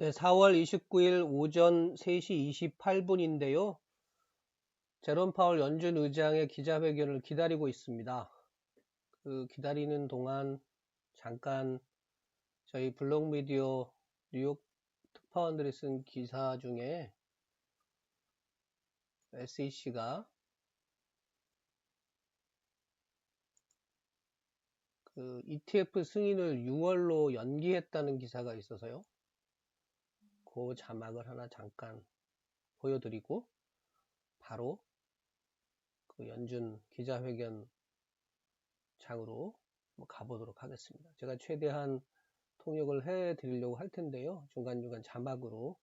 네, 4월 29일 오전 3시 28분인데요. 제롬 파월 연준 의장의 기자회견을 기다리고 있습니다. 그 기다리는 동안 잠깐 저희 블록미디어 뉴욕 특파원들이 쓴 기사 중에 SEC가 그 ETF 승인을 6월로 연기했다는 기사가 있어서요. 그 자막을 하나 잠깐 보여드리고 바로 그 연준 기자회견 장으로 가보도록 하겠습니다. 제가 최대한 통역을 해 드리려고 할 텐데요. 중간중간 자막으로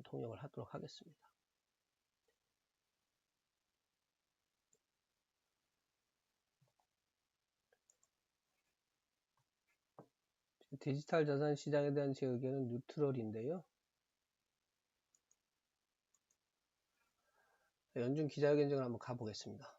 통역을 하도록 하겠습니다. 디지털 자산 시장에 대한 제 의견은 뉴트럴인데요. 연준 기자회견장을 한번 가보겠습니다.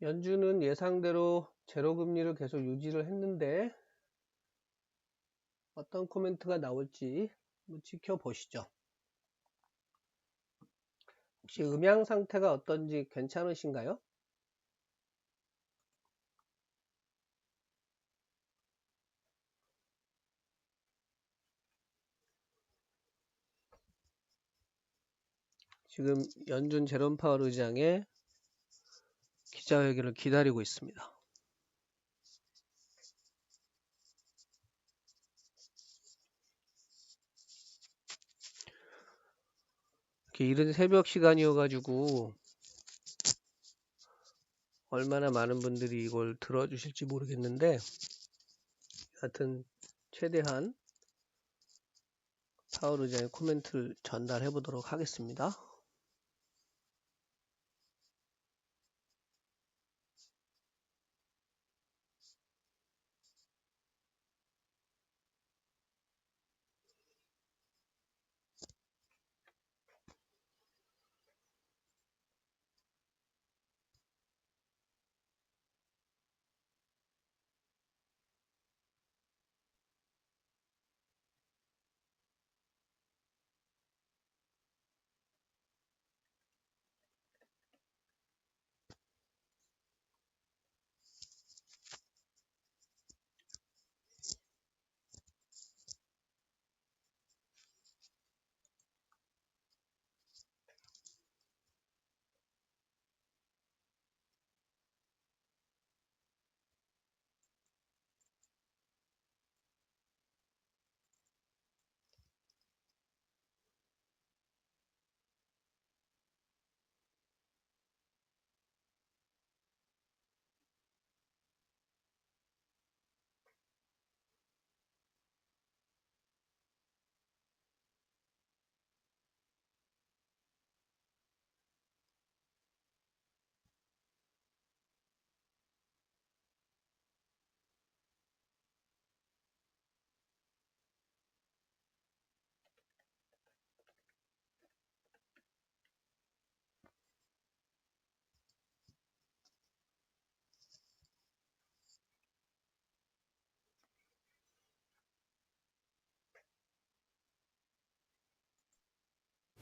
연준은 예상대로 제로금리를 계속 유지를 했는데 어떤 코멘트가 나올지 지켜보시죠. 혹시 음향 상태가 어떤지 괜찮으신가요? 지금 연준 제롬 파월 의장의 기자회견을 기다리고 있습니다. 이렇게 이른 새벽 시간이어가지고 얼마나 많은 분들이 이걸 들어주실지 모르겠는데 하여튼 최대한 파월 의장의 코멘트를 전달해 보도록 하겠습니다.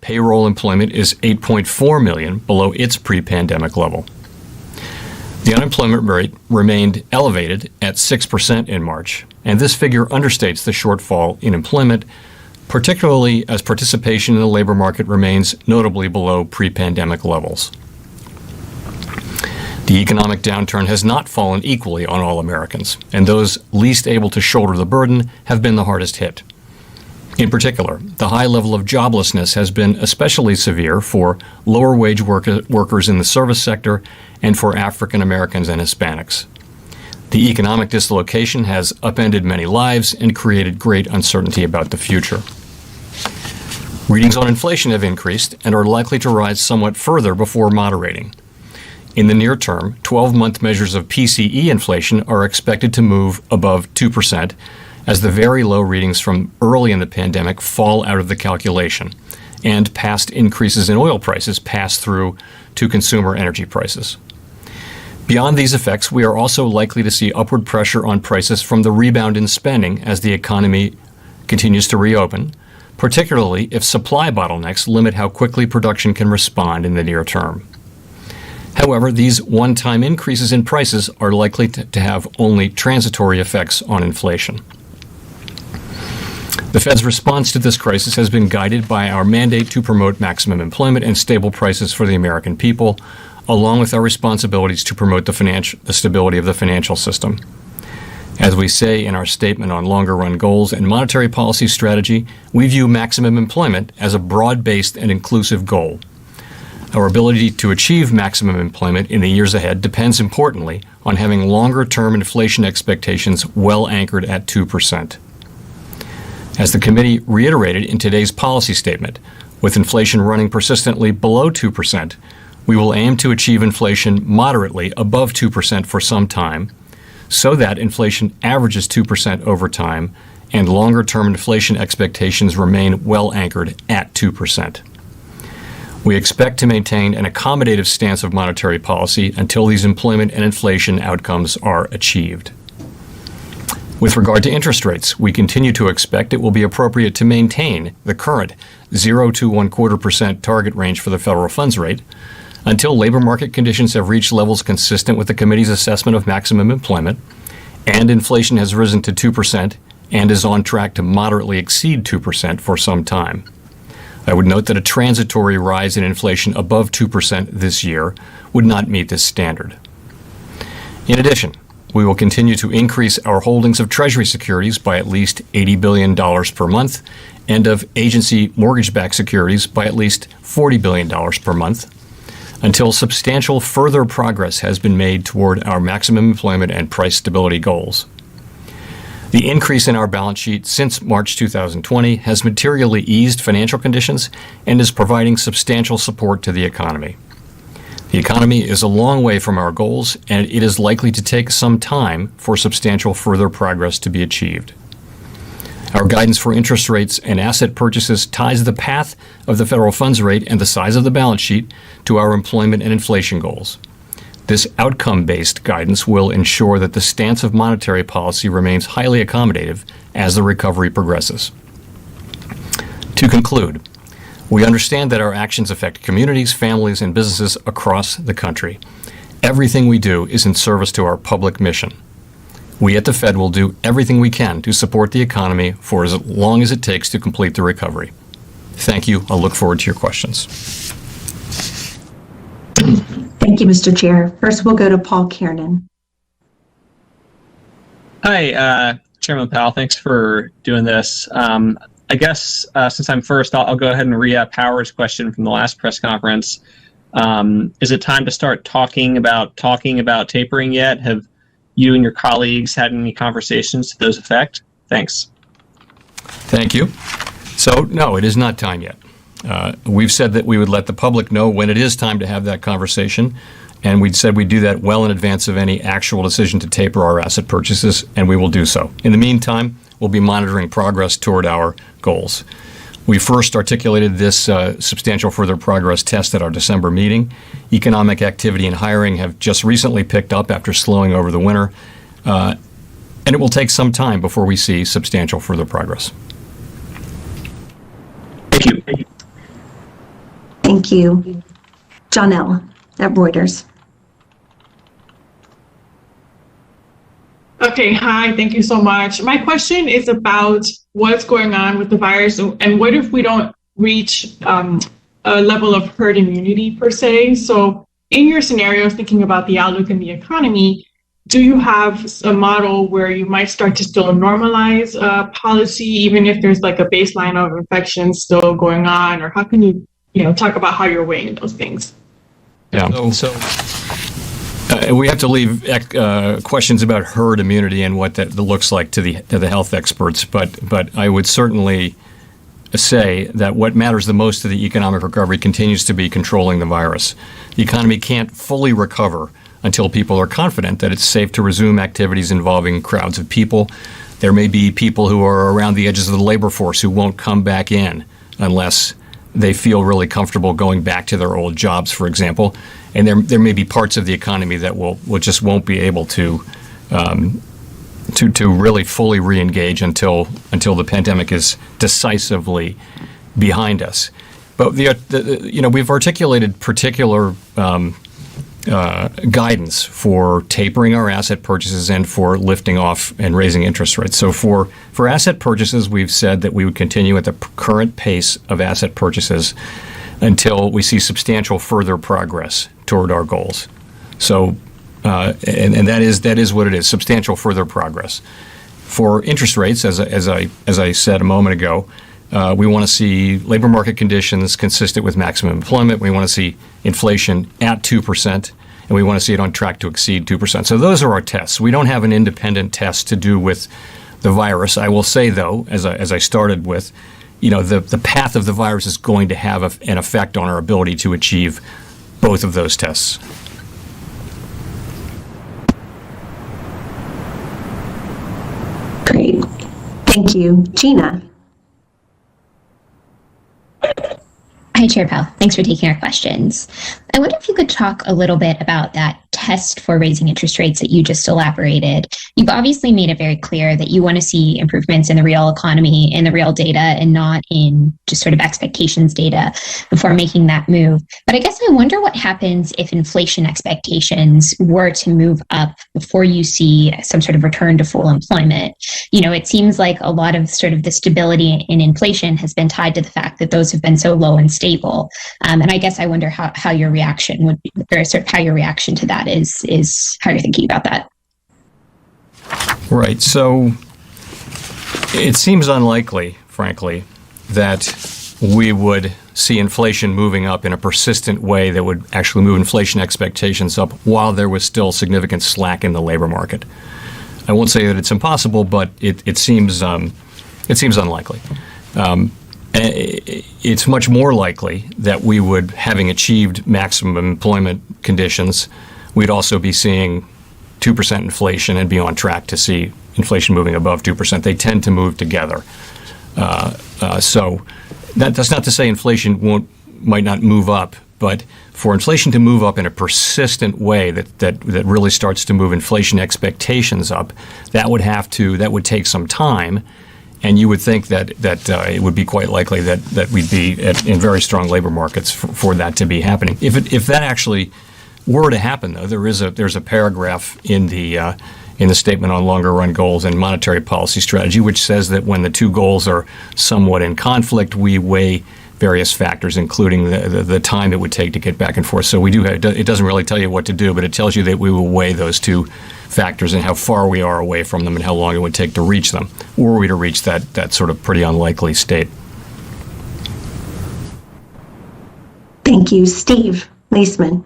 Payroll employment is 8.4 million below its pre-pandemic level. The unemployment rate remained elevated at 6% in March, and this figure understates the shortfall in employment, particularly as participation in the labor market remains notably below pre-pandemic levels. The economic downturn has not fallen equally on all Americans, and those least able to shoulder the burden have been the hardest hit. In particular, the high level of joblessness has been especially severe for lower-wage workers in the service sector and for African Americans and Hispanics. The economic dislocation has upended many lives and created great uncertainty about the future. Readings on inflation have increased and are likely to rise somewhat further before moderating. In the near term, 12-month measures of PCE inflation are expected to move above 2% as the very low readings from early in the pandemic fall out of the calculation, and past increases in oil prices pass through to consumer energy prices. Beyond these effects, we are also likely to see upward pressure on prices from the rebound in spending as the economy continues to reopen, particularly if supply bottlenecks limit how quickly production can respond in the near term. However, these one-time increases in prices are likely to have only transitory effects on inflation. The Fed's response to this crisis has been guided by our mandate to promote maximum employment and stable prices for the American people, along with our responsibilities to promote the stability of the financial system. As we say in our statement on longer-run goals and monetary policy strategy, we view maximum employment as a broad-based and inclusive goal. Our ability to achieve maximum employment in the years ahead depends importantly on having longer-term inflation expectations well anchored at 2%. As the committee reiterated in today's policy statement, with inflation running persistently below 2%, we will aim to achieve inflation moderately above 2% for some time, so that inflation averages 2% over time and longer-term inflation expectations remain well anchored at 2%. We expect to maintain an accommodative stance of monetary policy until these employment and inflation outcomes are achieved. With regard to interest rates, we continue to expect it will be appropriate to maintain the current 0 to 1/4% target range for the federal funds rate until labor market conditions have reached levels consistent with the committee's assessment of maximum employment, and inflation has risen to 2% and is on track to moderately exceed 2% for some time. I would note that a transitory rise in inflation above 2% this year would not meet this standard. In addition, we will continue to increase our holdings of Treasury securities by at least $80 billion per month and of agency mortgage-backed securities by at least $40 billion per month until substantial further progress has been made toward our maximum employment and price stability goals. The increase in our balance sheet since March 2020 has materially eased financial conditions and is providing substantial support to the economy. The economy is a long way from our goals, and it is likely to take some time for substantial further progress to be achieved. Our guidance for interest rates and asset purchases ties the path of the federal funds rate and the size of the balance sheet to our employment and inflation goals. This outcome-based guidance will ensure that the stance of monetary policy remains highly accommodative as the recovery progresses. To conclude, we understand that our actions affect communities, families, and businesses across the country. Everything we do is in service to our public mission. We at the Fed will do everything we can to support the economy for as long as it takes to complete the recovery. Thank you. I'll look forward to your questions. Thank you, Mr. Chair. First, we'll go to Paul Kiernan. Hi, Chairman Powell. Thanks for doing this. I guess since I'm first, I'll go ahead and re-up Howard's question from the last press conference. Is it time to start talking about tapering yet? Have you and your colleagues had any conversations to those effect? Thanks. Thank you. So, no, it is not time yet. We've said that we would let the public know when it is time to have that conversation, and we'd said we'd do that well in advance of any actual decision to taper our asset purchases, and we will do so. In the meantime, we'll be monitoring progress toward our goals. We first articulated this substantial further progress test at our December meeting. Economic activity and hiring have just recently picked up after slowing over the winter, and it will take some time before we see substantial further progress. Thank you. Thank you. Janelle at Reuters. Okay, hi, thank you so much. My question is about what's going on with the virus and what if we don't reach a level of herd immunity per se? So in your scenarios, thinking about the outlook in the economy, do you have a model where you might start to still normalize policy, even if there's like a baseline of infections still going on? Or how can you talk about how you're weighing those things? Yeah. We have to leave questions about herd immunity and what that looks like to the health experts. But I would certainly say that what matters the most to the economic recovery continues to be controlling the virus. The economy can't fully recover until people are confident that it's safe to resume activities involving crowds of people. There may be people who are around the edges of the labor force who won't come back in unless they feel really comfortable going back to their old jobs, for example. And there may be parts of the economy that will just won't be able to really fully re-engage until the pandemic is decisively behind us. But we've articulated particular guidance for tapering our asset purchases and for lifting off and raising interest rates. So for asset purchases, we've said that we would continue at the current pace of asset purchases until we see substantial further progress toward our goals. So, and that is what it is: substantial further progress. For interest rates, as I said a moment ago, we want to see labor market conditions consistent with maximum employment. We want to see inflation at 2%, and we want to see it on track to exceed 2%. So those are our tests. We don't have an independent test to do with the virus. I will say, though, as I started with, the path of the virus is going to have an effect on our ability to achieve both of those tests. Great. Thank you. Gina. Hi, Chair Powell. Thanks for taking our questions. I wonder if you could talk a little bit about that test for raising interest rates that you just elaborated. You've obviously made it very clear that you want to see improvements in the real economy, in the real data, and not in just sort of expectations data before making that move. But I guess I wonder what happens if inflation expectations were to move up before you see some sort of return to full employment. It seems like a lot of sort of the stability in inflation has been tied to the fact that those have been so low and stable. And I guess I wonder how your reaction would be, or sort of how your reaction to that is how you're thinking about that. Right. So it seems unlikely, frankly, that we would see inflation moving up in a persistent way that would actually move inflation expectations up while there was still significant slack in the labor market. I won't say that it's impossible, but it seems unlikely. It's much more likely that we would, having achieved maximum employment conditions, we'd also be seeing 2% inflation and be on track to see inflation moving above 2%. They tend to move together. So that's not to say inflation might not move up, but for inflation to move up in a persistent way that really starts to move inflation expectations up, that would take some time. And you would think that it would be quite likely that we'd be in very strong labor markets for that to be happening. If that actually were to happen, though, there's a paragraph in the statement on longer run goals and monetary policy strategy which says that when the two goals are somewhat in conflict, we weigh various factors, including the time it would take to get back and forth. So we do have, it doesn't really tell you what to do, but it tells you that we will weigh those two factors and how far we are away from them and how long it would take to reach them, were we to reach that sort of pretty unlikely state. Thank you. Steve Leisman.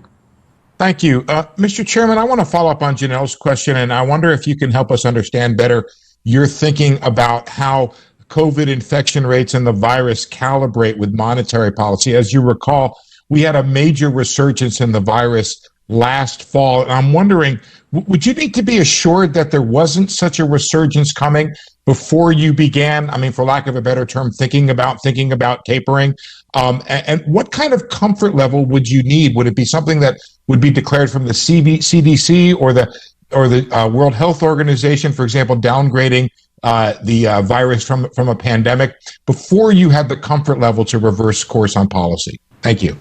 Thank you. Mr. Chairman, I want to follow up on Janelle's question, and I wonder if you can help us understand better your thinking about how COVID infection rates and the virus calibrate with monetary policy. As you recall, we had a major resurgence in the virus last fall, and I'm wondering, would you need to be assured that there wasn't such a resurgence coming before you began, for lack of a better term, thinking about tapering? And what kind of comfort level would you need? Would it be something that would be declared from the CDC or the World Health Organization, for example, downgrading the virus from a pandemic before you had the comfort level to reverse course on policy? Thank you.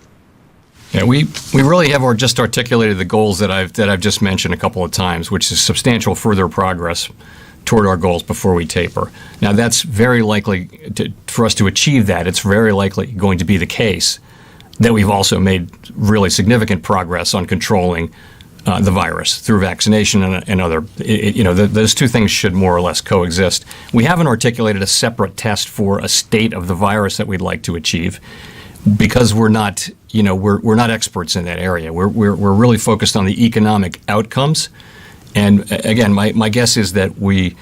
Yeah, we really have just articulated the goals that I've just mentioned a couple of times, which is substantial further progress toward our goals before we taper. Now, that's very likely for us to achieve that. It's very likely going to be the case that we've also made really significant progress on controlling the virus through vaccination and other. Those two things should more or less coexist. We haven't articulated a separate test for a state of the virus that we'd like to achieve, because we're not experts in that area. We're really focused on the economic outcomes. And again, my guess is that we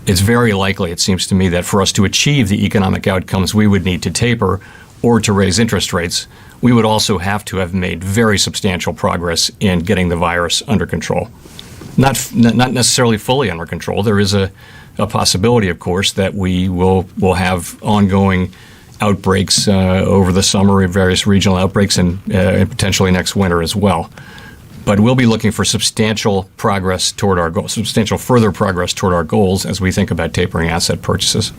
it's very likely, it seems to me, that for us to achieve the economic outcomes we would need to taper or to raise interest rates, we would also have to have made very substantial progress in getting the virus under control. Not necessarily fully under control. There is a possibility, of course, that we will have ongoing outbreaks over the summer, various regional outbreaks, and potentially next winter as well. But we'll be looking for substantial progress toward our goals, substantial further progress toward our goals as we think about tapering asset purchases.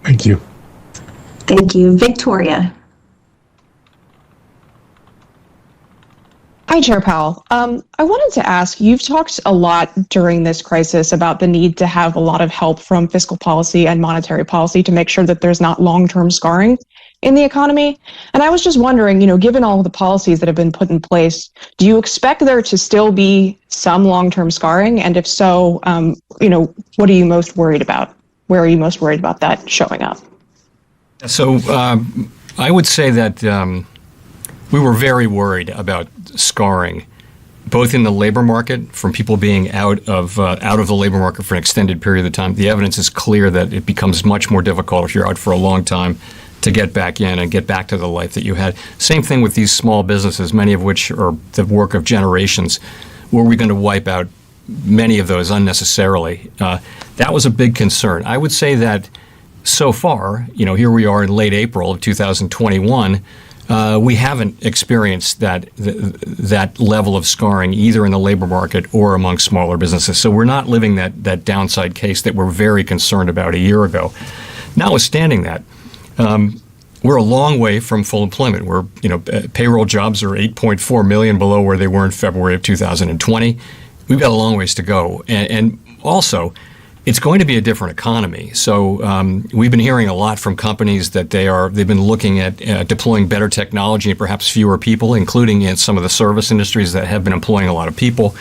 Thank you. Thank you. Victoria. Hi, Chair Powell. I wanted to ask, you've talked a lot during this crisis about the need to have a lot of help from fiscal policy and monetary policy to make sure that there's not long-term scarring in the economy. And I was just wondering, given all of the policies that have been put in place, do you expect there to still be some long-term scarring? And if so, what are you most worried about? Where are you most worried about that showing up? So I would say that we were very worried about scarring, both in the labor market from people being out of the labor market for an extended period of time. The evidence is clear that it becomes much more difficult if you're out for a long time to get back in and get back to the life that you had. Same thing with these small businesses, many of which are the work of generations. Were we going to wipe out many of those unnecessarily? That was a big concern. I would say that so far, here we are in late April of 2021, we haven't experienced that level of scarring either in the labor market or among smaller businesses. So we're not living that downside case that we're very concerned about a year ago. Notwithstanding that, we're a long way from full employment. Payroll jobs are 8.4 million below where they were in February of 2020. We've got a long ways to go. And also, it's going to be a different economy. So we've been hearing a lot from companies that they've been looking at deploying better technology and perhaps fewer people, including in some of the service industries that have been employing a lot of people.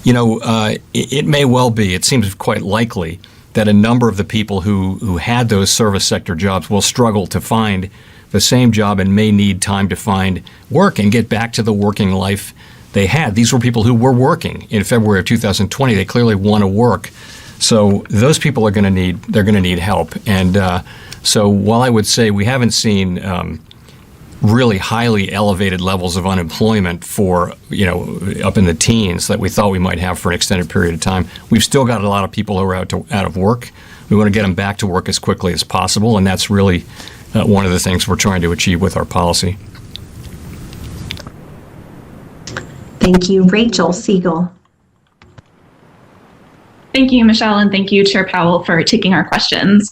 It may well be, it seems quite likely, that a number of the people who had those service sector jobs will struggle to find the same job and may need time to find work and get back to the working life they had. These were people who were working in February of 2020. They clearly want to work. So those people are going to need help. And so while I would say we haven't seen really highly elevated levels of unemployment for, up in the teens that we thought we might have for an extended period of time, we've still got a lot of people who are out of work. We want to get them back to work as quickly as possible. And that's really one of the things we're trying to achieve with our policy. Thank you. Rachel Siegel. Thank you, Michelle, and thank you, Chair Powell, for taking our questions.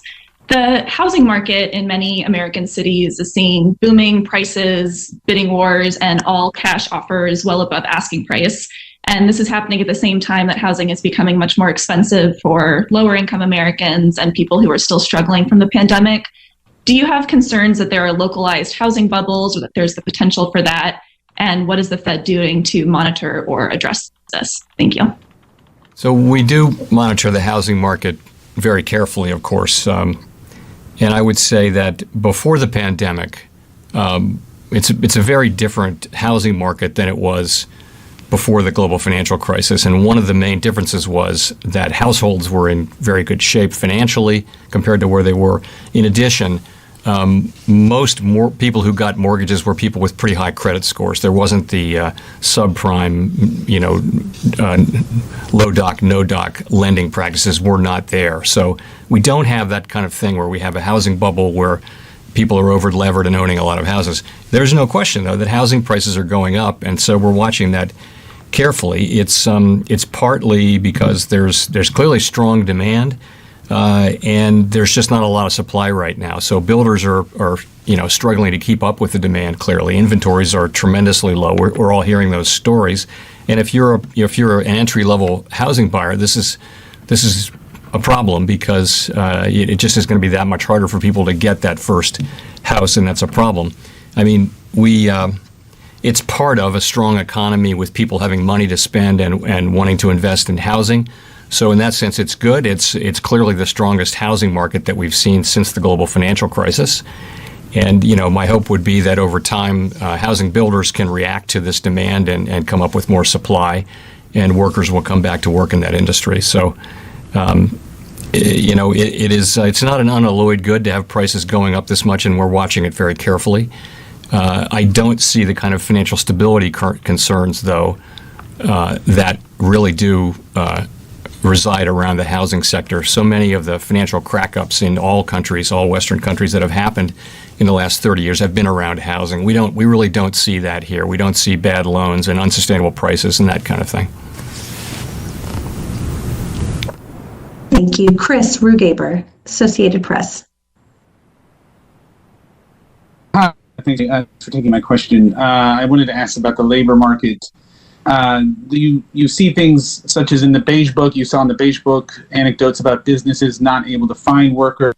The housing market in many American cities is seeing booming prices, bidding wars, and all cash offers well above asking price. And this is happening at the same time that housing is becoming much more expensive for lower income Americans and people who are still struggling from the pandemic. Do you have concerns that there are localized housing bubbles or that there's the potential for that? And what is the Fed doing to monitor or address this? Thank you. So we do monitor the housing market very carefully, of course. And I would say that before the pandemic, it's a very different housing market than it was before the global financial crisis. And one of the main differences was that households were in very good shape financially compared to where they were. In addition, most people who got mortgages were people with pretty high credit scores. There wasn't the subprime, low doc, no doc lending practices were not there. So we don't have that kind of thing where we have a housing bubble where people are over-levered and owning a lot of houses. There's no question, though, that housing prices are going up, and so we're watching that carefully. It's partly because there's clearly strong demand. And there's just not a lot of supply right now. So builders are struggling to keep up with the demand. Clearly, inventories are tremendously low. We're all hearing those stories. And if you're an entry-level housing buyer, this is a problem because it just is going to be that much harder for people to get that first house, and that's a problem. I mean, it's part of a strong economy with people having money to spend and wanting to invest in housing. So in that sense, it's good. It's clearly the strongest housing market that we've seen since the global financial crisis. And, my hope would be that over time, housing builders can react to this demand and come up with more supply, and workers will come back to work in that industry. So It's not an unalloyed good to have prices going up this much, and we're watching it very carefully. I don't see the kind of financial stability concerns, though, that really do reside around the housing sector. So many of the financial crack-ups in all countries, all Western countries that have happened in the last 30 years have been around housing. We really don't see that here. We don't see bad loans and unsustainable prices and that kind of thing. Thank you. Chris Rugaber, Associated Press. Hi, thank you for taking my question. I wanted to ask about the labor market. You see things such as in the Beige Book, you saw in the Beige Book anecdotes about businesses not able to find workers.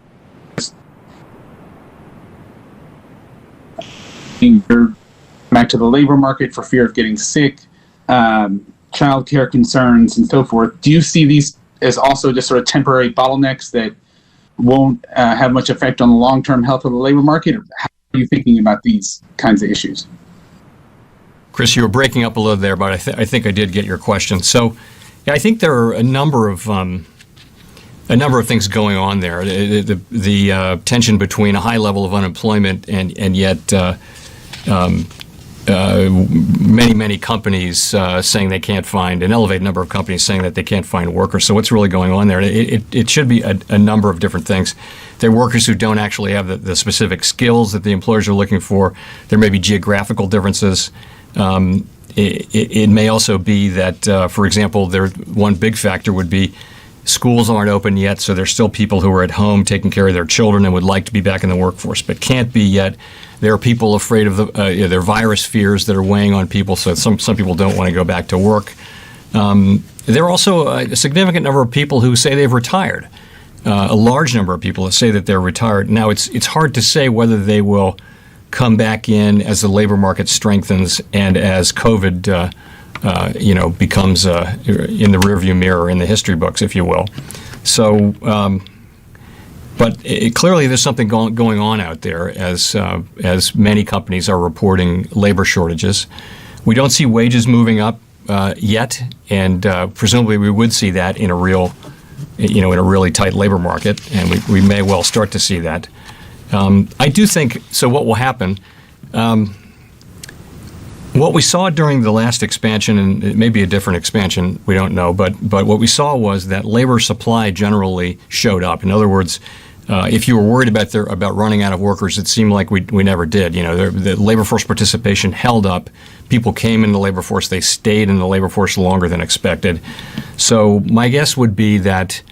Back to the labor market for fear of getting sick, childcare concerns, and so forth. Do you see these as also just sort of temporary bottlenecks that won't have much effect on the long-term health of the labor market? How are you thinking about these kinds of issues? Chris, you were breaking up a little there, but I think I did get your question. So, yeah, I think there are a number of things going on there. The tension between a high level of unemployment and yet many companies saying they can't find, an elevated number of companies saying that they can't find workers. So what's really going on there? It should be a number of different things. There are workers who don't actually have the specific skills that the employers are looking for. There may be geographical differences. It may also be that, for example, one big factor would be schools aren't open yet, so there's still people who are at home taking care of their children and would like to be back in the workforce, but can't be yet. There are people afraid of there are virus fears that are weighing on people, so some people don't want to go back to work. There are also a significant number of people who say they've retired. A large number of people that say that they're retired. Now, it's hard to say whether they will come back in as the labor market strengthens and as COVID becomes in the rearview mirror in the history books, if you will. So, but clearly there's something going on out there as many companies are reporting labor shortages. We don't see wages moving up yet, and presumably we would see that in a really tight labor market, and we may well start to see that. I do think, so what will happen, what we saw during the last expansion, and it may be a different expansion, we don't know, but what we saw was that labor supply generally showed up. In other words, if you were worried about running out of workers, it seemed like we never did. The labor force participation held up. People came in the labor force. They stayed in the labor force longer than expected. So my guess would be that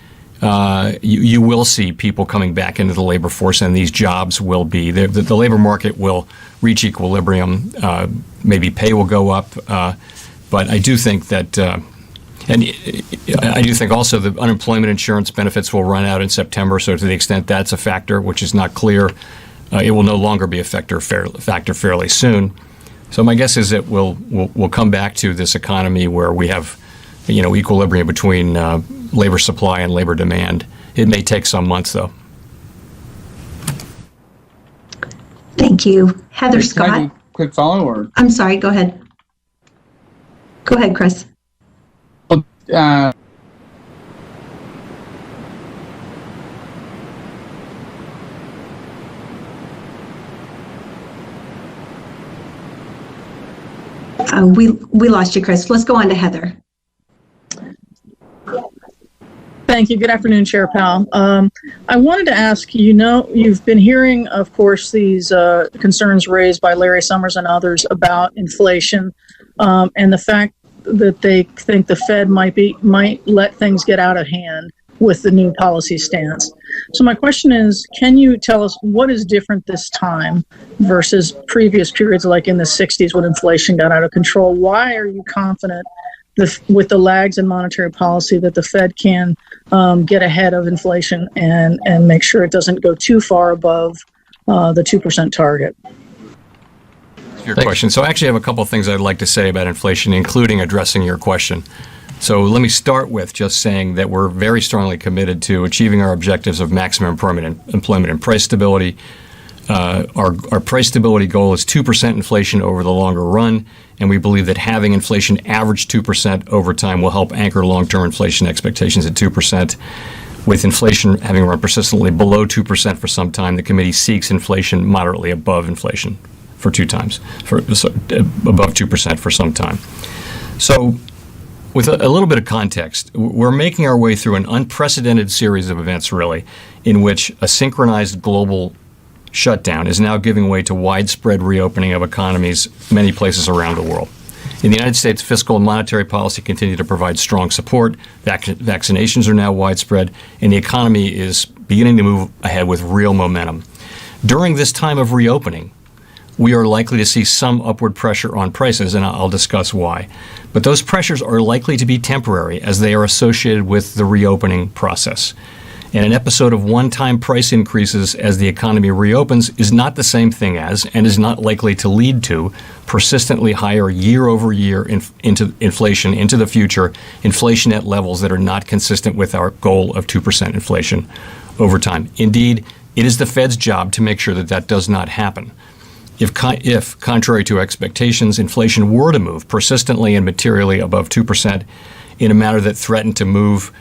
you will see people coming back into the labor force, and these jobs will be the labor market will reach equilibrium. Maybe pay will go up, but I do think that, and I do think also the unemployment insurance benefits will run out in September. So to the extent that's a factor, which is not clear, it will no longer be a factor fairly soon. So my guess is that we'll come back to this economy where we have, equilibrium between labor supply and labor demand. It may take some months, though. Thank you. Heather Scott. Quick follow, or I'm sorry, go ahead. Go ahead, Chris. We lost you, Chris. Let's go on to Heather. Thank you. Good afternoon, Chair Powell. I wanted to ask, you've been hearing, of course, these concerns raised by Larry Summers and others about inflation and the fact that they think the Fed might let things get out of hand with the new policy stance. So my question is, can you tell us what is different this time versus previous periods like in the 60s when inflation got out of control? Why are you confident with the lags in monetary policy that the Fed can get ahead of inflation and make sure it doesn't go too far above the 2% target? Your question. So I actually have a couple of things I'd like to say about inflation, including addressing your question. So let me start with just saying that we're very strongly committed to achieving our objectives of maximum permanent employment and price stability, Our price stability goal is 2% inflation over the longer run, and we believe that having inflation average 2% over time will help anchor long-term inflation expectations at 2%. With inflation having run persistently below 2% for some time, the committee seeks inflation moderately above inflation above 2% for some time. So, with a little bit of context, we're making our way through an unprecedented series of events, really, in which a synchronized global shutdown is now giving way to widespread reopening of economies many places around the world. In the United States, fiscal and monetary policy continue to provide strong support. Vaccinations are now widespread, and the economy is beginning to move ahead with real momentum. During this time of reopening, we are likely to see some upward pressure on prices, and I'll discuss why. But those pressures are likely to be temporary as they are associated with the reopening process. And an episode of one-time price increases as the economy reopens is not the same thing as, and is not likely to lead to, persistently higher year-over-year inflation into the future, inflation at levels that are not consistent with our goal of 2% inflation over time. Indeed, it is the Fed's job to make sure that that does not happen. If, contrary to expectations, inflation were to move persistently and materially above 2% in a manner that threatened to move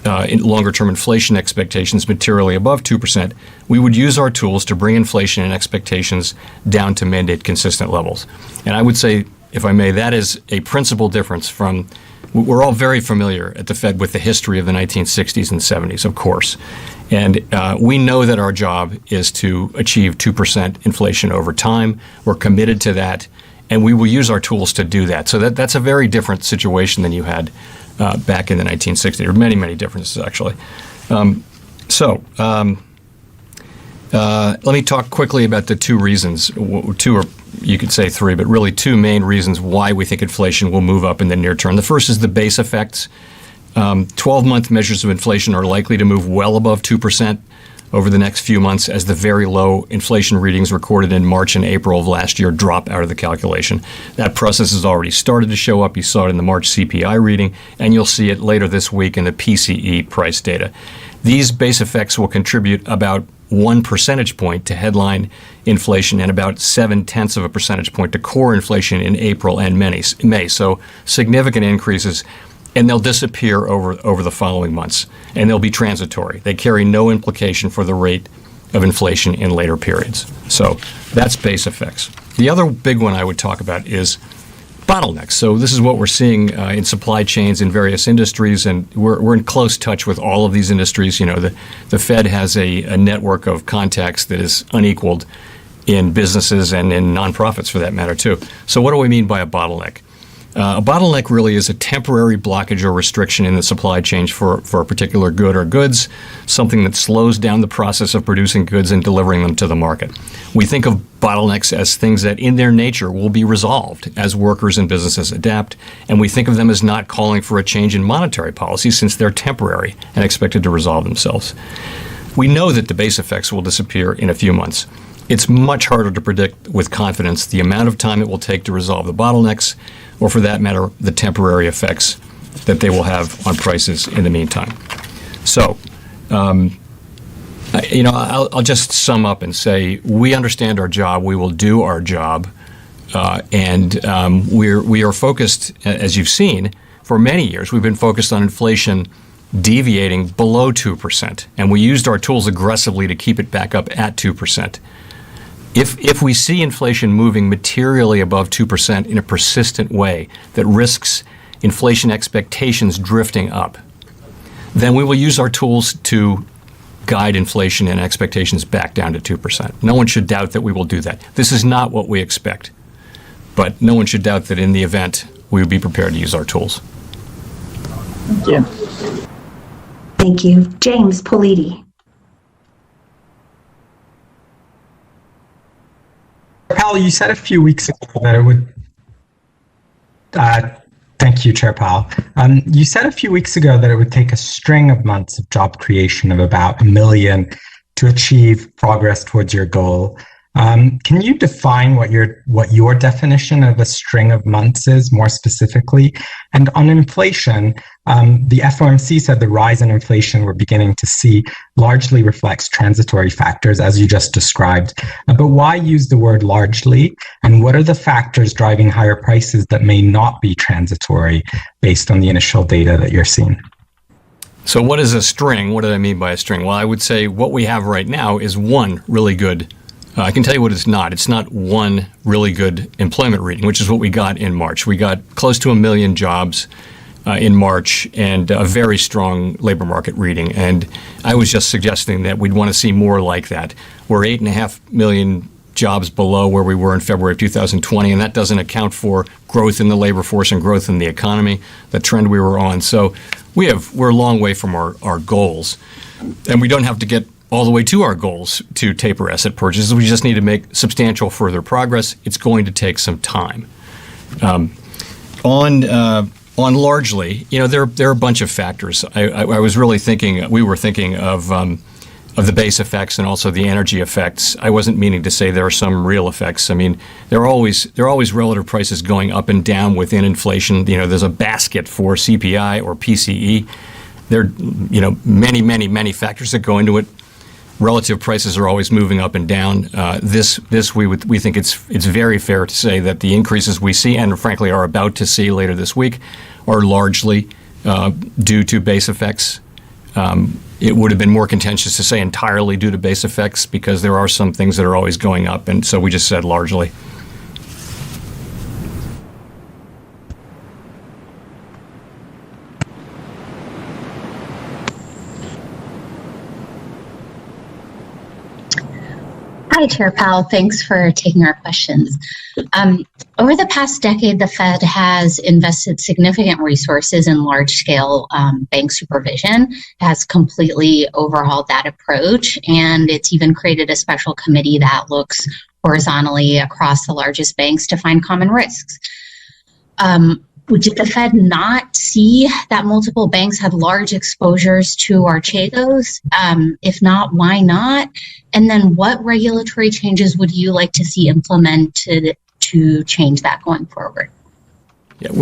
in longer-term inflation expectations materially above 2%, we would use our tools to bring inflation and expectations down to mandate consistent levels. And I would say, if I may, that is a principal difference from, we're all very familiar at the Fed with the history of the 1960s and 70s, of course. And we know that our job is to achieve 2% inflation over time. We're committed to that, and we will use our tools to do that. So that's a very different situation than you had back in the 1960s, or many, many differences, actually. Let me talk quickly about the two reasons, two or you could say three, but really two main reasons why we think inflation will move up in the near term. The first is the base effects. 12-month measures of inflation are likely to move well above 2% over the next few months as the very low inflation readings recorded in March and April of last year drop out of the calculation. That process has already started to show up. You saw it in the March CPI reading, and you'll see it later this week in the PCE price data. These base effects will contribute about 1 percentage point to headline inflation and about 0.7 of a percentage point to core inflation in April and May. So significant increases, and they'll disappear over the following months, and they'll be transitory. They carry no implication for the rate of inflation in later periods. So that's base effects. The other big one I would talk about is bottlenecks. So this is what we're seeing in supply chains in various industries, and we're in close touch with all of these industries. You know, the Fed has a network of contacts that is unequaled in businesses and in nonprofits for that matter too. So what do we mean by a bottleneck? A bottleneck really is a temporary blockage or restriction in the supply chain for a particular good or goods, something that slows down the process of producing goods and delivering them to the market. We think of bottlenecks as things that in their nature will be resolved as workers and businesses adapt, and we think of them as not calling for a change in monetary policy since they're temporary and expected to resolve themselves. We know that the base effects will disappear in a few months. It's much harder to predict with confidence the amount of time it will take to resolve the bottlenecks, or for that matter, the temporary effects that they will have on prices in the meantime. So, I'll just sum up and say we understand our job. We will do our job, and we are focused, as you've seen, for many years. We've been focused on inflation deviating below 2%, and we used our tools aggressively to keep it back up at 2%. If we see inflation moving materially above 2% in a persistent way that risks inflation expectations drifting up, then we will use our tools to guide inflation and expectations back down to 2%. No one should doubt that we will do that. This is not what we expect, but no one should doubt that in the event we would be prepared to use our tools. Thank you. Thank you. James Politi. Powell, you said a few weeks ago that it would. Thank you, Chair Powell. You said a few weeks ago that it would take a string of months of job creation of about 1 million to achieve progress towards your goal. Can you define what your definition of a string of months is more specifically? And on inflation, the FOMC said the rise in inflation we're beginning to see largely reflects transitory factors, as you just described. But why use the word largely? And what are the factors driving higher prices that may not be transitory based on the initial data that you're seeing? So what is a string? What do I mean by a string? Well, I would say what we have right now is one really good I can tell you what it's not. It's not one really good employment reading, which is what we got in March. We got close to 1 million jobs in March and a very strong labor market reading. And I was just suggesting that we'd want to see more like that. We're 8.5 million jobs below where we were in February of 2020, and that doesn't account for growth in the labor force and growth in the economy, the trend we were on. So we're a long way from our goals. And we don't have to get all the way to our goals to taper asset purchases. We just need to make substantial further progress. It's going to take some time. On largely, there are a bunch of factors. I was really thinking, we were thinking of the base effects and also the energy effects. I wasn't meaning to say there are some real effects. I mean, there are always relative prices going up and down within inflation. There's a basket for CPI or PCE. There are, many factors that go into it. Relative prices are always moving up and down. We think it's very fair to say that the increases we see and frankly are about to see later this week are largely due to base effects. It would have been more contentious to say entirely due to base effects because there are some things that are always going up, and so we just said largely. Hi, Chair Powell. Thanks for taking our questions. Over the past decade, the Fed has invested significant resources in large-scale bank supervision. It has completely overhauled that approach, and it's even created a special committee that looks horizontally across the largest banks to find common risks. Did the Fed not see that multiple banks had large exposures to Archegos? If not, why not? And then what regulatory changes would you like to see implemented to change that going forward? Yeah,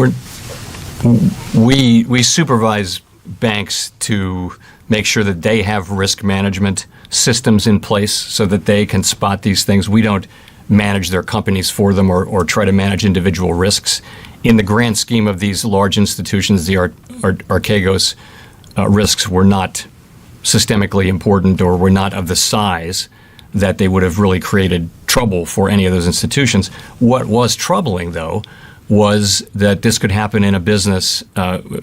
we supervise banks to make sure that they have risk management systems in place so that they can spot these things. We don't manage their companies for them or try to manage individual risks. In the grand scheme of these large institutions, the Archegos risks were not systemically important or were not of the size that they would have really created trouble for any of those institutions. What was troubling, though, was that this could happen in a business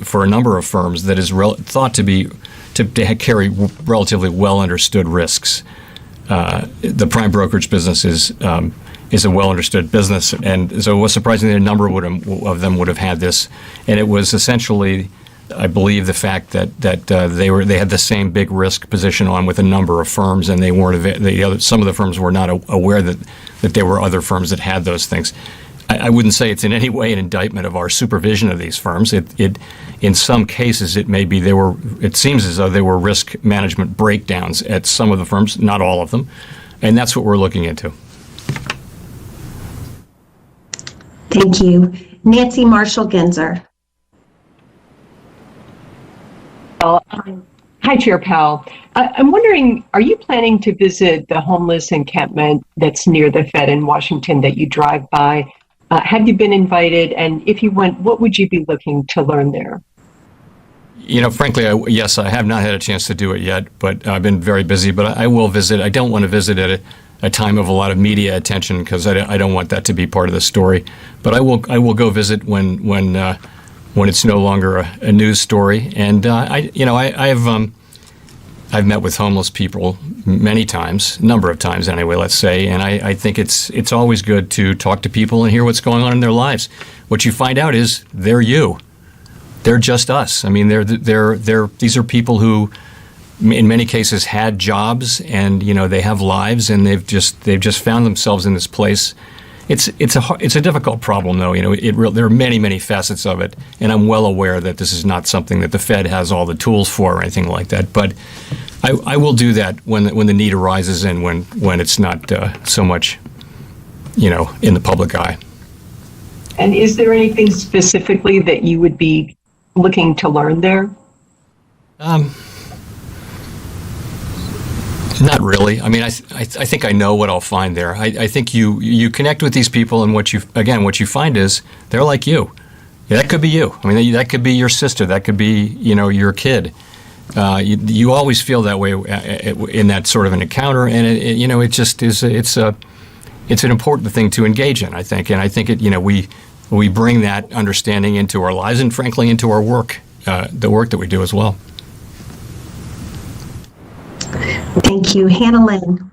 for a number of firms that is thought to carry relatively well understood risks. The prime brokerage business is a well-understood business, and so it was surprising that a number of them would have had this. And it was essentially, I believe, the fact that they had the same big risk position on with a number of firms, and they weren't some of the firms were not aware that there were other firms that had those things. I wouldn't say it's in any way an indictment of our supervision of these firms. It in some cases it may be it seems as though there were risk management breakdowns at some of the firms, not all of them, and that's what we're looking into. Thank you. Nancy Marshall-Genzer. Hi, Chair Powell. I'm wondering, are you planning to visit the homeless encampment that's near the Fed in Washington that you drive by? Have you been invited? And if you went, what would you be looking to learn there? Frankly, yes, I have not had a chance to do it yet, but I've been very busy. But I will visit. I don't want to visit at a time of a lot of media attention because I don't want that to be part of the story. But I will go visit when it's no longer a news story. And I've met with homeless people many times, a number of times anyway, let's say, and I think it's always good to talk to people and hear what's going on in their lives. What you find out is they're you. They're just us. I mean, these are people who, in many cases, had jobs and they have lives and they've just found themselves in this place. It's a difficult problem, though. There are many facets of it, and I'm well aware that this is not something that the Fed has all the tools for or anything like that. But I will do that when the need arises and when it's not so much, in the public eye. And is there anything specifically that you would be looking to learn there? Not really. I mean, I think I know what I'll find there. I think you connect with these people, and what you find is they're like you. Yeah, that could be you. I mean, that could be your sister. That could be your kid. You always feel that way in that sort of an encounter, and it just is. It's an important thing to engage in, I think, and I think we bring that understanding into our lives and, frankly, into our work, the work that we do as well. Thank you. Hannah Lynn.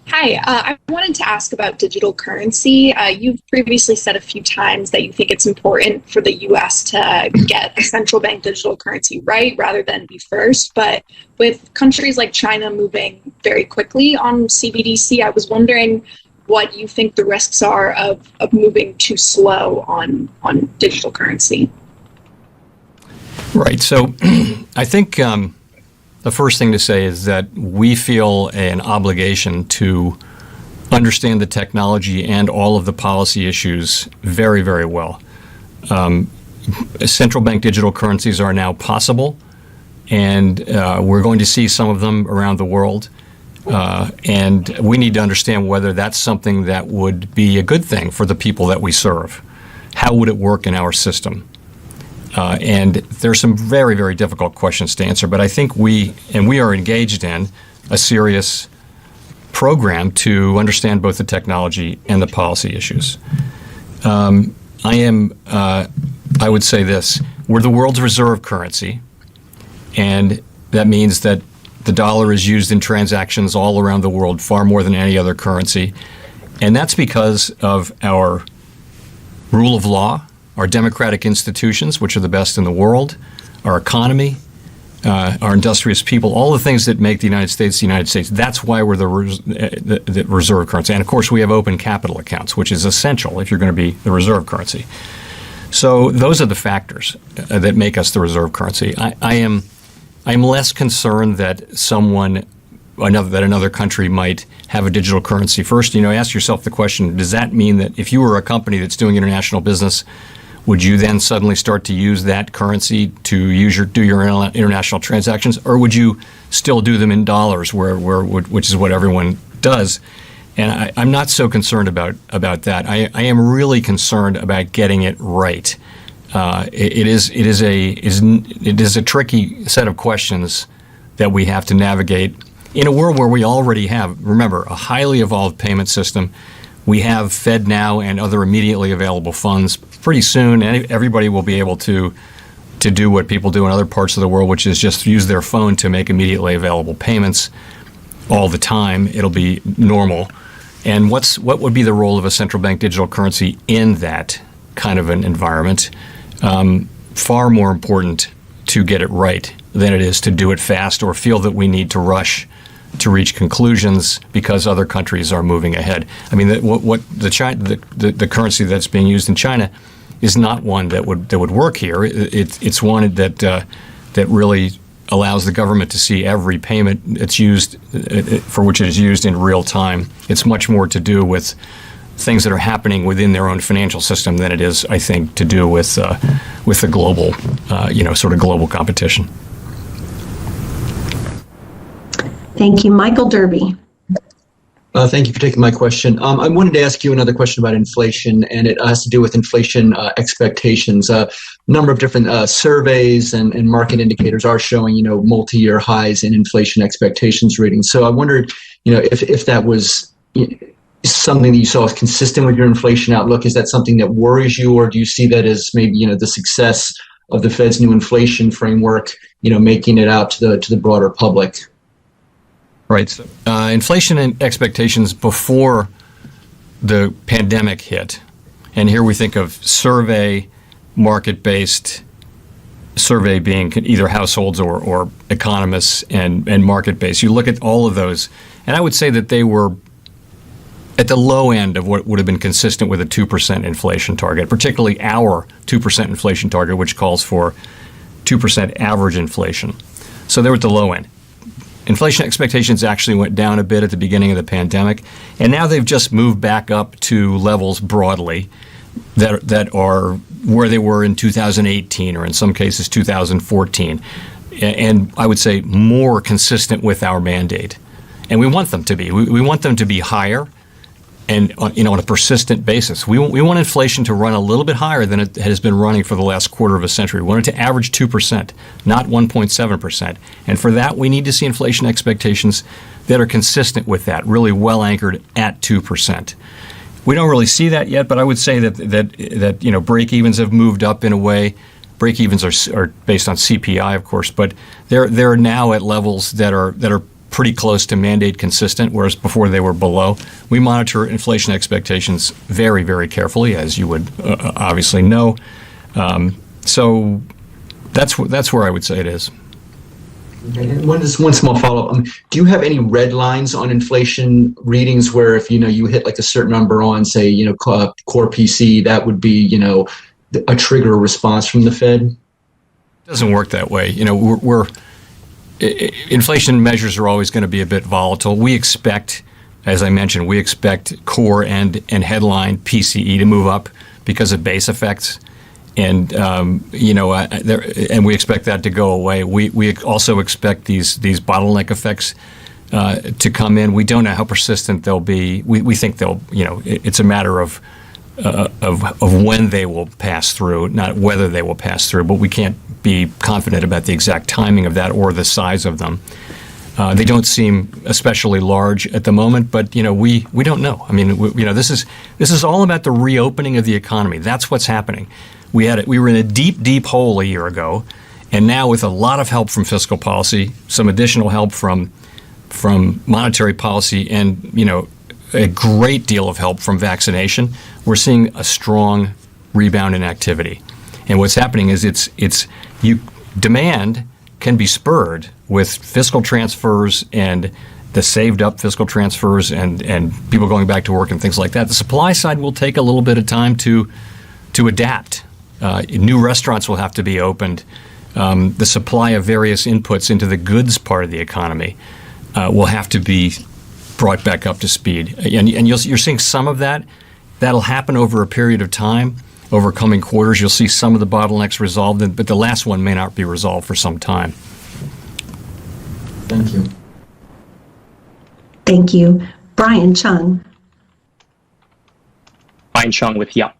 Hi, I wanted to ask about digital currency. You've previously said a few times that you think it's important for the U.S. to get a central bank digital currency right rather than be first. But with countries like China moving very quickly on CBDC, I was wondering what you think the risks are of moving too slow on digital currency. Right. So I think the first thing to say is that we feel an obligation to understand the technology and all of the policy issues very, very well. Central bank digital currencies are now possible, and we're going to see some of them around the world. And we need to understand whether that's something that would be a good thing for the people that we serve. How would it work in our system? And there's some very, very difficult questions to answer, but I think we are engaged in a serious program to understand both the technology and the policy issues. I would say this: we're the world's reserve currency, and that means that the dollar is used in transactions all around the world far more than any other currency, and that's because of our rule of law, our democratic institutions, which are the best in the world, our economy, our industrious people, all the things that make the United States the United States. That's why we're the reserve currency. And of course, we have open capital accounts, which is essential if you're going to be the reserve currency. So those are the factors that make us the reserve currency. I am less concerned that another country might have a digital currency first. Ask yourself the question: does that mean that if you were a company that's doing international business, would you then suddenly start to use that currency to do your international transactions, or would you still do them in dollars, which is what everyone does? And I'm not so concerned about that. I am really concerned about getting it right. It is a tricky set of questions that we have to navigate in a world where we already have, remember, a highly evolved payment system. We have FedNow and other immediately available funds. Pretty soon, everybody will be able to do what people do in other parts of the world, which is just use their phone to make immediately available payments all the time. It'll be normal. And what would be the role of a central bank digital currency in that kind of an environment? Far more important to get it right than it is to do it fast or feel that we need to rush to reach conclusions because other countries are moving ahead. I mean, the currency that's being used in China is not one that would work here. It's one that really allows the government to see every payment it's used for which it is used in real time. It's much more to do with things that are happening within their own financial system than it is, I think, to do with the global, sort of global competition. Thank you. Michael Derby. Thank you for taking my question. I wanted to ask you another question about inflation, and it has to do with inflation expectations. A number of different surveys and market indicators are showing, multi-year highs in inflation expectations readings. So I wondered, if that was something that you saw as consistent with your inflation outlook. Is that something that worries you, or do you see that as maybe, the success of the Fed's new inflation framework, making it out to the broader public? Right. So, inflation and expectations before the pandemic hit, and here we think of survey, market-based, survey being either households or economists, and market-based. You look at all of those, and I would say that they were at the low end of what would have been consistent with a 2% inflation target, particularly our 2% inflation target, which calls for 2% average inflation. So they were at the low end. Inflation expectations actually went down a bit at the beginning of the pandemic, and now they've just moved back up to levels broadly that are where they were in 2018 or in some cases 2014, and I would say more consistent with our mandate. And we want them to be. We want them to be higher and on a persistent basis. We want inflation to run a little bit higher than it has been running for the last quarter of a century. We want it to average 2%, not 1.7%. And for that, we need to see inflation expectations that are consistent with that, really well anchored at 2%. We don't really see that yet, but I would say that break-evens have moved up in a way. Break-evens are based on CPI, of course, but they're now at levels that are pretty close to mandate consistent, whereas before they were below. We monitor inflation expectations very, very carefully, as you would obviously know. So that's where I would say it is. And one small follow-up. Do you have any red lines on inflation readings where if you hit like a certain number on, say, core PC, that would be a trigger response from the Fed? It doesn't work that way. Inflation measures are always going to be a bit volatile. We expect, as I mentioned, core and headline PCE to move up because of base effects, and and we expect that to go away. We also expect these bottleneck effects to come in. We don't know how persistent they'll be. We think they'll. It's a matter of when they will pass through, not whether they will pass through, but we can't be confident about the exact timing of that or the size of them. They don't seem especially large at the moment, but we don't know. I mean, this is all about the reopening of the economy. That's what's happening. We were in a deep hole a year ago, and now with a lot of help from fiscal policy, some additional help from monetary policy, and a great deal of help from vaccination, we're seeing a strong rebound in activity. And what's happening is demand can be spurred with fiscal transfers and the saved up fiscal transfers and people going back to work and things like that. The supply side will take a little bit of time to adapt. New restaurants will have to be opened. The supply of various inputs into the goods part of the economy will have to be brought back up to speed. And you're seeing some of that. That'll happen over a period of time. Over coming quarters, you'll see some of the bottlenecks resolved, but the last one may not be resolved for some time. Thank you. Thank you. Brian Chung. Brian Chung with Yahoo.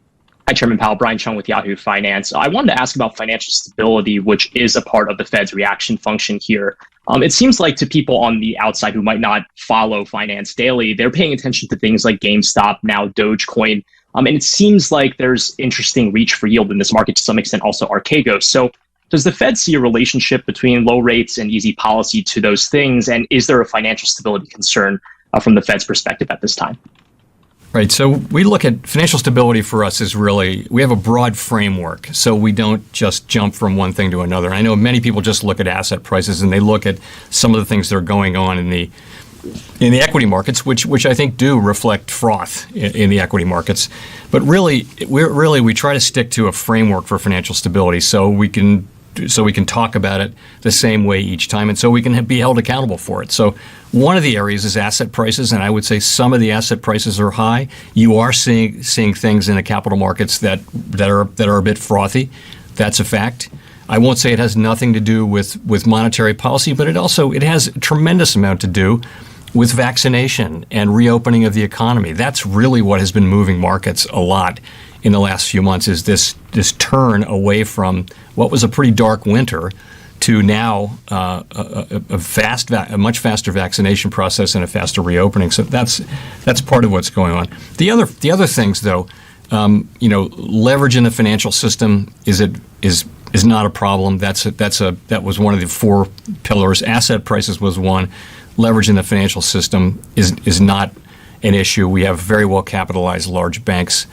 Hi, Chairman Powell. Brian Chung with Yahoo Finance. I wanted to ask about financial stability, which is a part of the Fed's reaction function here. It seems like to people on the outside who might not follow finance daily, they're paying attention to things like GameStop, now Dogecoin. And it seems like there's interesting reach for yield in this market, to some extent also Archegos. So does the Fed see a relationship between low rates and easy policy to those things? And is there a financial stability concern from the Fed's perspective at this time? Right. So we look at financial stability for us is really, we have a broad framework. So we don't just jump from one thing to another. I know many people just look at asset prices and they look at some of the things that are going on in the equity markets, which I think do reflect froth in the equity markets. But really, we try to stick to a framework for financial stability so we can talk about it the same way each time, and so we can be held accountable for it. So one of the areas is asset prices, and I would say some of the asset prices are high. You are seeing things in the capital markets that are a bit frothy. That's a fact. I won't say it has nothing to do with monetary policy, but it has a tremendous amount to do with vaccination and reopening of the economy. That's really what has been moving markets a lot in the last few months, is this turn away from what was a pretty dark winter to now a much faster vaccination process and a faster reopening. So that's part of what's going on. The other things, though, leverage in the financial system is not a problem. That was one of the four pillars. Asset prices was one. Leverage in the financial system is not an issue. We have very well capitalized large banks.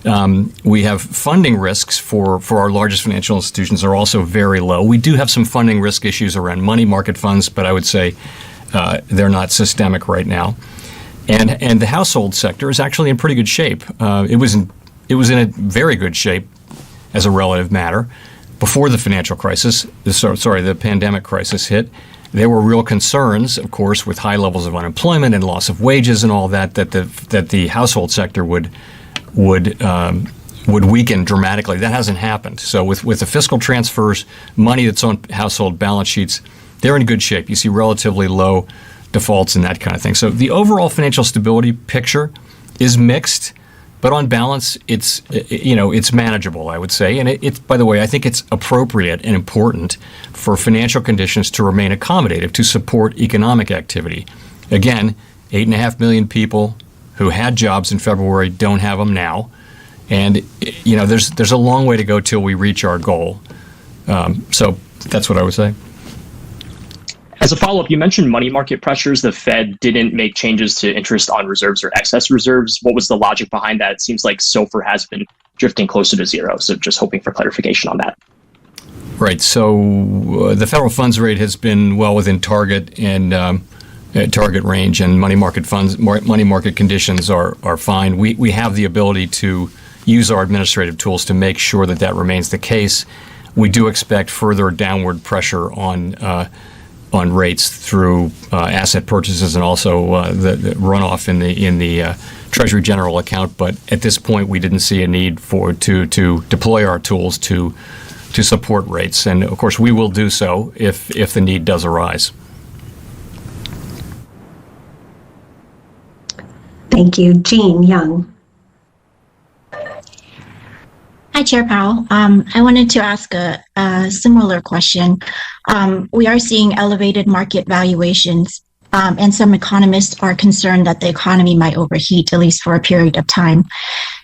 We have funding risks for our largest financial institutions are also very low. We do have some funding risk issues around money market funds, but I would say they're not systemic right now. And the household sector is actually in pretty good shape. It was in a very good shape as a relative matter before the financial crisis. The pandemic crisis hit. There were real concerns, of course, with high levels of unemployment and loss of wages and all that the household sector would weaken dramatically. That hasn't happened. So with the fiscal transfers, money that's on household balance sheets, they're in good shape. You see relatively low defaults and that kind of thing. So the overall financial stability picture is mixed, but on balance, it's manageable, I would say. And it's, by the way, I think it's appropriate and important for financial conditions to remain accommodative to support economic activity. Again, 8.5 million people who had jobs in February don't have them now. And, there's a long way to go till we reach our goal. So that's what I would say. As a follow-up, you mentioned money market pressures. The Fed didn't make changes to interest on reserves or excess reserves. What was the logic behind that? It seems like SOFR has been drifting closer to zero. So just hoping for clarification on that. Right. So the federal funds rate has been well within target and target range, and money market conditions are fine. We have the ability to use our administrative tools to make sure that remains the case. We do expect further downward pressure on rates through asset purchases and also the runoff in the Treasury General account. But at this point, we didn't see a need to deploy our tools to support rates. And of course, we will do so if the need does arise. Thank you. Jean Young. Hi, Chair Powell. I wanted to ask a similar question. We are seeing elevated market valuations, and some economists are concerned that the economy might overheat, at least for a period of time.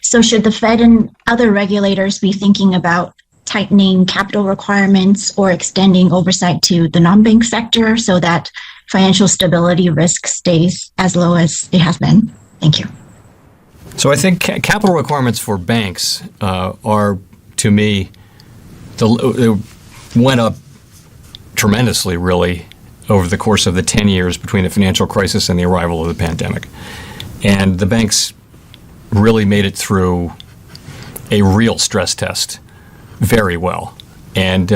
So should the Fed and other regulators be thinking about tightening capital requirements or extending oversight to the non-bank sector so that financial stability risk stays as low as it has been? Thank you. So I think capital requirements for banks are, to me, they went up tremendously, really, over the course of the 10 years between the financial crisis and the arrival of the pandemic. And the banks really made it through a real stress test very well, and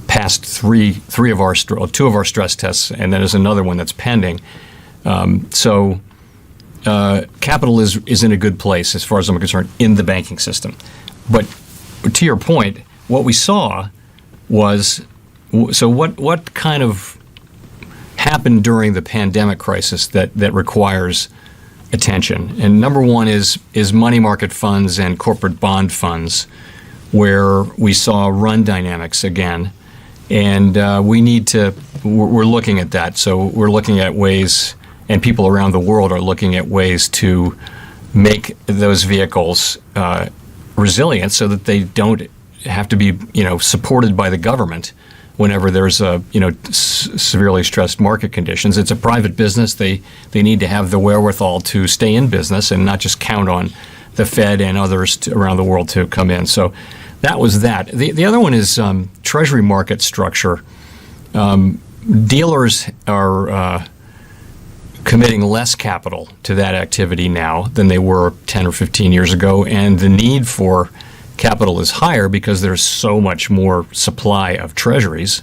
passed two of our stress tests, and then there's another one that's pending. Capital is in a good place as far as I'm concerned in the banking system. But to your point, what we saw was, what kind of happened during the pandemic crisis that requires attention? And number one is money market funds and corporate bond funds, where we saw run dynamics again. And we're looking at that. So we're looking at ways, and people around the world are looking at ways to make those vehicles resilient so that they don't have to be, supported by the government whenever there's severely stressed market conditions. It's a private business. They need to have the wherewithal to stay in business and not just count on the Fed and others around the world to come in. So that was that. The other one is Treasury market structure. Dealers are committing less capital to that activity now than they were 10 or 15 years ago, and the need for capital is higher because there's so much more supply of treasuries.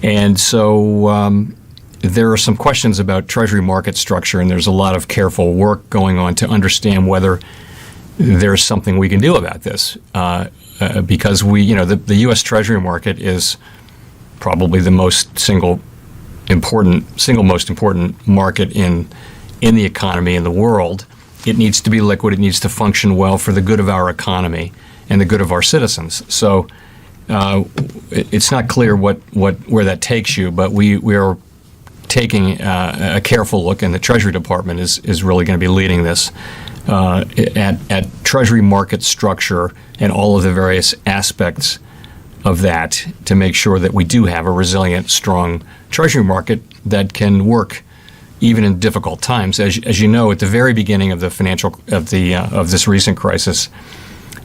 And so there are some questions about Treasury market structure, and there's a lot of careful work going on to understand whether there's something we can do about this. Because the U.S. Treasury market is probably the single most important market in the economy in the world. It needs to be liquid. It needs to function well for the good of our economy and the good of our citizens. So it's not clear where that takes you, but we are taking a careful look, and the Treasury Department is really going to be leading this at Treasury market structure and all of the various aspects of that to make sure that we do have a resilient, strong Treasury market that can work even in difficult times. As you know, at the very beginning of the of this recent crisis,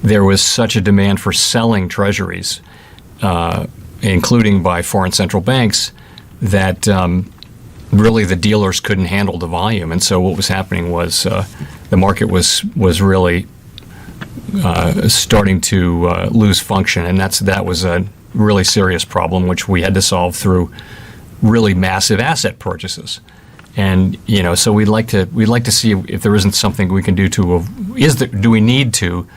there was such a demand for selling treasuries, including by foreign central banks, that really the dealers couldn't handle the volume, and so what was happening was the market was really starting to lose function, and that was a really serious problem, which we had to solve through really massive asset purchases. And so we'd like to see if there isn't something we can do do we need to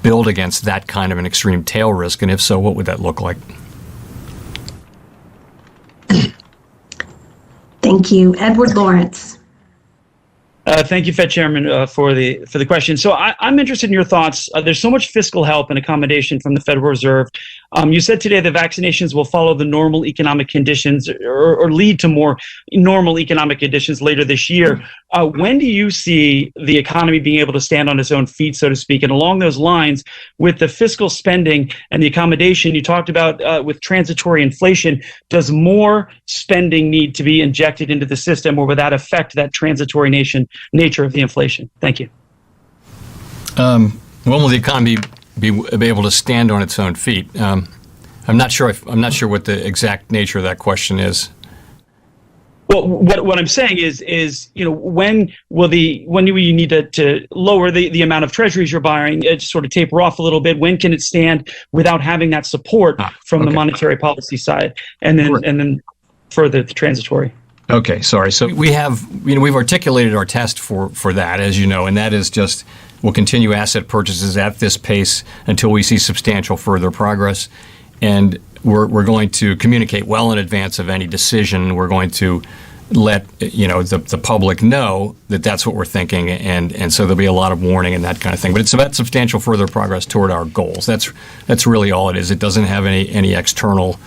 build against that kind of an extreme tail risk, and if so, what would that look like? Thank you. Edward Lawrence. Thank you, Fed Chairman, for the question. So I'm interested in your thoughts. There's so much fiscal help and accommodation from the Federal Reserve. You said today that vaccinations will follow the normal economic conditions or lead to more normal economic conditions later this year. When do you see the economy being able to stand on its own feet, so to speak? And along those lines, with the fiscal spending and the accommodation you talked about with transitory inflation, does more spending need to be injected into the system, or would that affect that transitory nature of the inflation? Thank you. When will the economy be able to stand on its own feet? I'm not sure what the exact nature of that question is. Well, what I'm saying is when do you need to lower the amount of treasuries you're buying, sort of taper off a little bit? When can it stand without having that support from the monetary policy side, and then further the transitory? Okay, sorry. So we've articulated our test for that, as you know, and that is just we'll continue asset purchases at this pace until we see substantial further progress, and we're going to communicate well in advance of any decision. We're going to let the public know that that's what we're thinking, and so there'll be a lot of warning and that kind of thing. But it's about substantial further progress toward our goals. That's really all it is. It doesn't have any external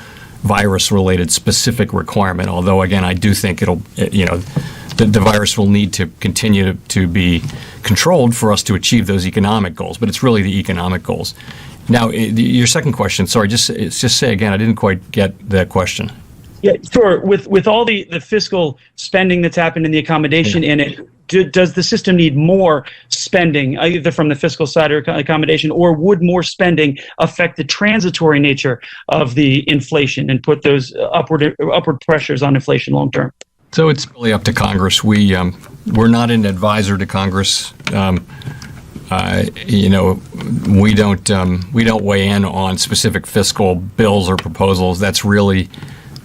virus-related specific requirement, although, again, I do think the virus will need to continue to be controlled for us to achieve those economic goals, but it's really the economic goals. Now, your second question, sorry, just say again, I didn't quite get that question. Yeah, sure. With all the fiscal spending that's happened and the accommodation in it, does the system need more spending, either from the fiscal side or accommodation, or would more spending affect the transitory nature of the inflation and put those upward pressures on inflation long term? So it's really up to Congress. We're not an advisor to Congress. We don't weigh in on specific fiscal bills or proposals. That's really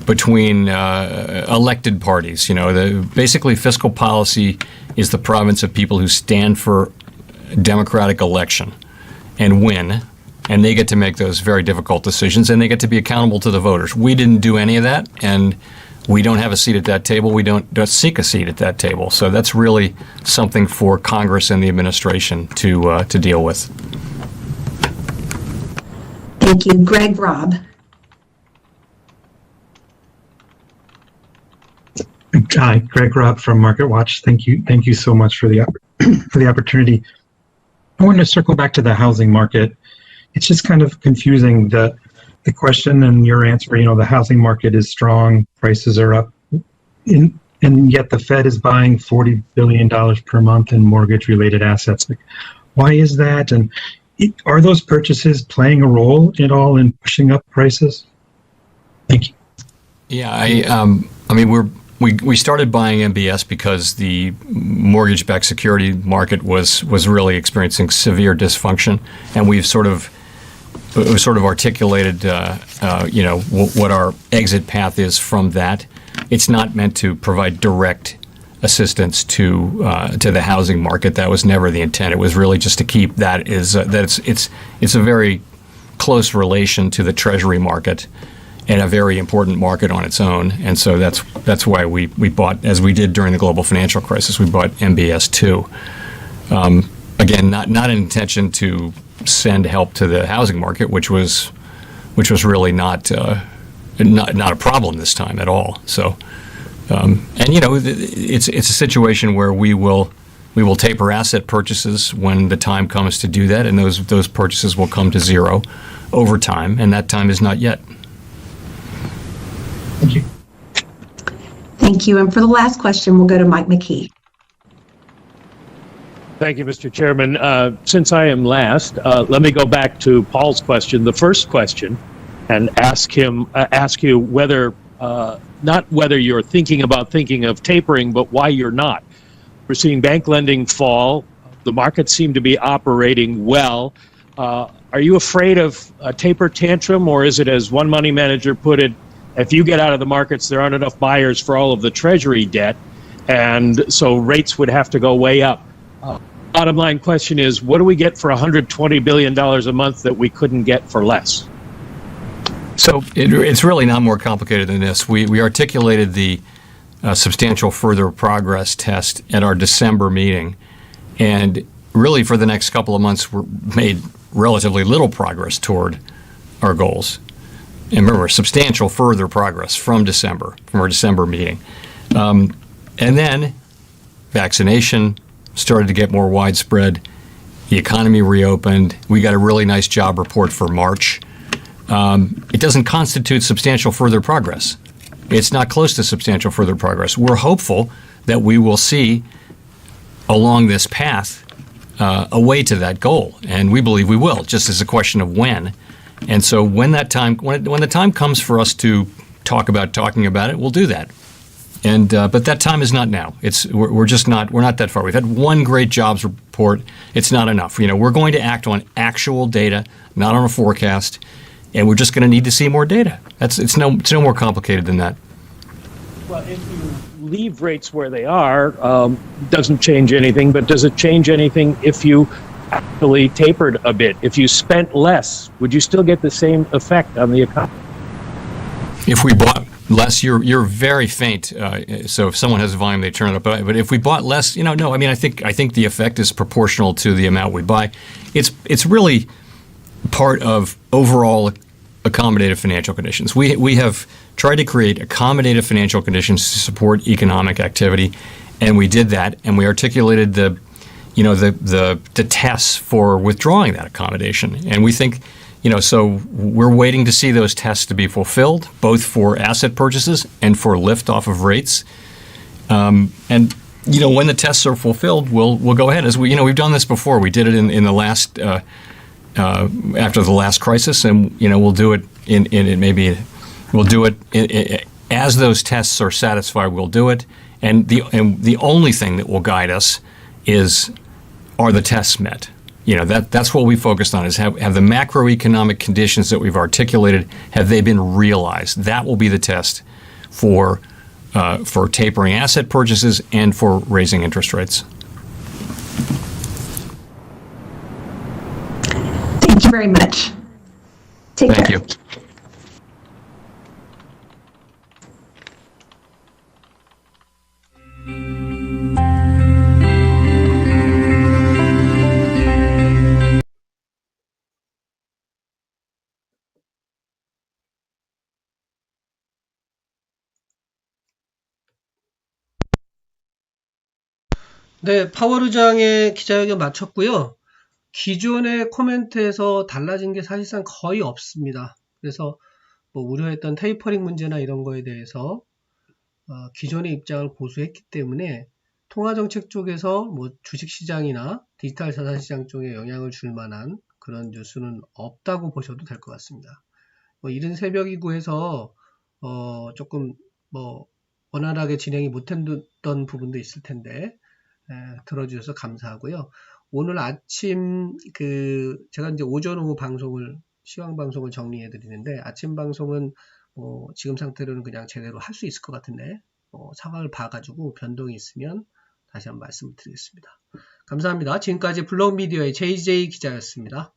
between elected parties. Basically fiscal policy is the province of people who stand for democratic election and win, and they get to make those very difficult decisions, and they get to be accountable to the voters. We didn't do any of that, and we don't have a seat at that table. We don't seek a seat at that table. So that's really something for Congress and the administration to deal with. Thank you. Greg Robb. Hi, Greg Robb from MarketWatch. Thank you so much for the opportunity. I wanted to circle back to the housing market. It's just kind of confusing the question and your answer. The housing market is strong, prices are up, and yet the Fed is buying $40 billion per month in mortgage-related assets. Why is that? And are those purchases playing a role at all in pushing up prices? Thank you. Yeah, we started buying MBS because the mortgage-backed security market was really experiencing severe dysfunction, and we've sort of articulated what our exit path is from that. It's not meant to provide direct assistance to the housing market. That was never the intent. It was really just to keep that it's a very close relation to the Treasury market and a very important market on its own. And so that's why we bought, as we did during the global financial crisis, we bought MBS too. Again, not an intention to send help to the housing market, which was really not a problem this time at all. So, it's a situation where we will taper asset purchases when the time comes to do that, and those purchases will come to zero over time, and that time is not yet. Thank you. Thank you. And for the last question, we'll go to Mike McKee. Thank you, Mr. Chairman. Since I am last, let me go back to Paul's question, the first question, and ask you whether not whether you're thinking of tapering, but why you're not. We're seeing bank lending fall. The markets seem to be operating well. Are you afraid of a taper tantrum, or is it, as one money manager put it, if you get out of the markets, there aren't enough buyers for all of the Treasury debt, and so rates would have to go way up? Bottom line question is, what do we get for $120 billion a month that we couldn't get for less? So it's really not more complicated than this. We articulated the substantial further progress test at our December meeting, and really for the next couple of months we're made relatively little progress toward our goals. And remember, substantial further progress from our December meeting. And then vaccination started to get more widespread. The economy reopened. We got a really nice job report for March. It doesn't constitute substantial further progress. It's not close to substantial further progress. We're hopeful that we will see along this path a way to that goal, and we believe we will. Just as a question of when. And so when the time comes for us to talking about it, we'll do that. And but that time is not now. We're not that far. We've had one great jobs report. It's not enough. We're going to act on actual data, not on a forecast, and we're just going to need to see more data. It's no more complicated than that. Well, if you leave rates where they are, doesn't change anything. But does it change anything if you actually tapered a bit? If you spent less, would you still get the same effect on the economy? If we bought less, you're very faint. So if someone has a volume, they turn it up. But if we bought less, no. I mean, I think the effect is proportional to the amount we buy. It's really part of overall accommodative financial conditions. We have tried to create accommodative financial conditions to support economic activity, and we did that. And we articulated the tests for withdrawing that accommodation. And we think, so we're waiting to see those tests to be fulfilled, both for asset purchases and for lift off of rates. And when the tests are fulfilled, we'll go ahead. As we've done this before. We did it in the last after the last crisis, and we'll do it as those tests are satisfied. We'll do it, and the only thing that will guide us is, are the tests met? That's what we focused on, is have the macroeconomic conditions that we've articulated, have they been realized? That will be the test for tapering asset purchases and for raising interest rates. Thank you very much. Take care. Thank you. 네, 파월 의장의 기자회견 마쳤고요. 기존의 코멘트에서 달라진 게 사실상 거의 없습니다. 그래서 우려했던 테이퍼링 문제나 이런 거에 대해서 기존의 입장을 고수했기 때문에 통화정책 쪽에서 주식시장이나 디지털 자산시장 쪽에 영향을 줄 만한 그런 뉴스는 없다고 보셔도 될 것 같습니다. 이른 새벽이고 해서 조금 원활하게 진행이 못했던 부분도 있을 텐데 들어주셔서 감사하고요. 오늘 아침 제가 이제 오전 오후 시황 방송을 정리해 드리는데, 아침 방송은 지금 상태로는 그냥 제대로 할 수 있을 것 같은데 상황을 봐가지고 변동이 있으면 다시 한번 말씀을 드리겠습니다. 감사합니다. 지금까지 블록미디어의 JJ 기자였습니다.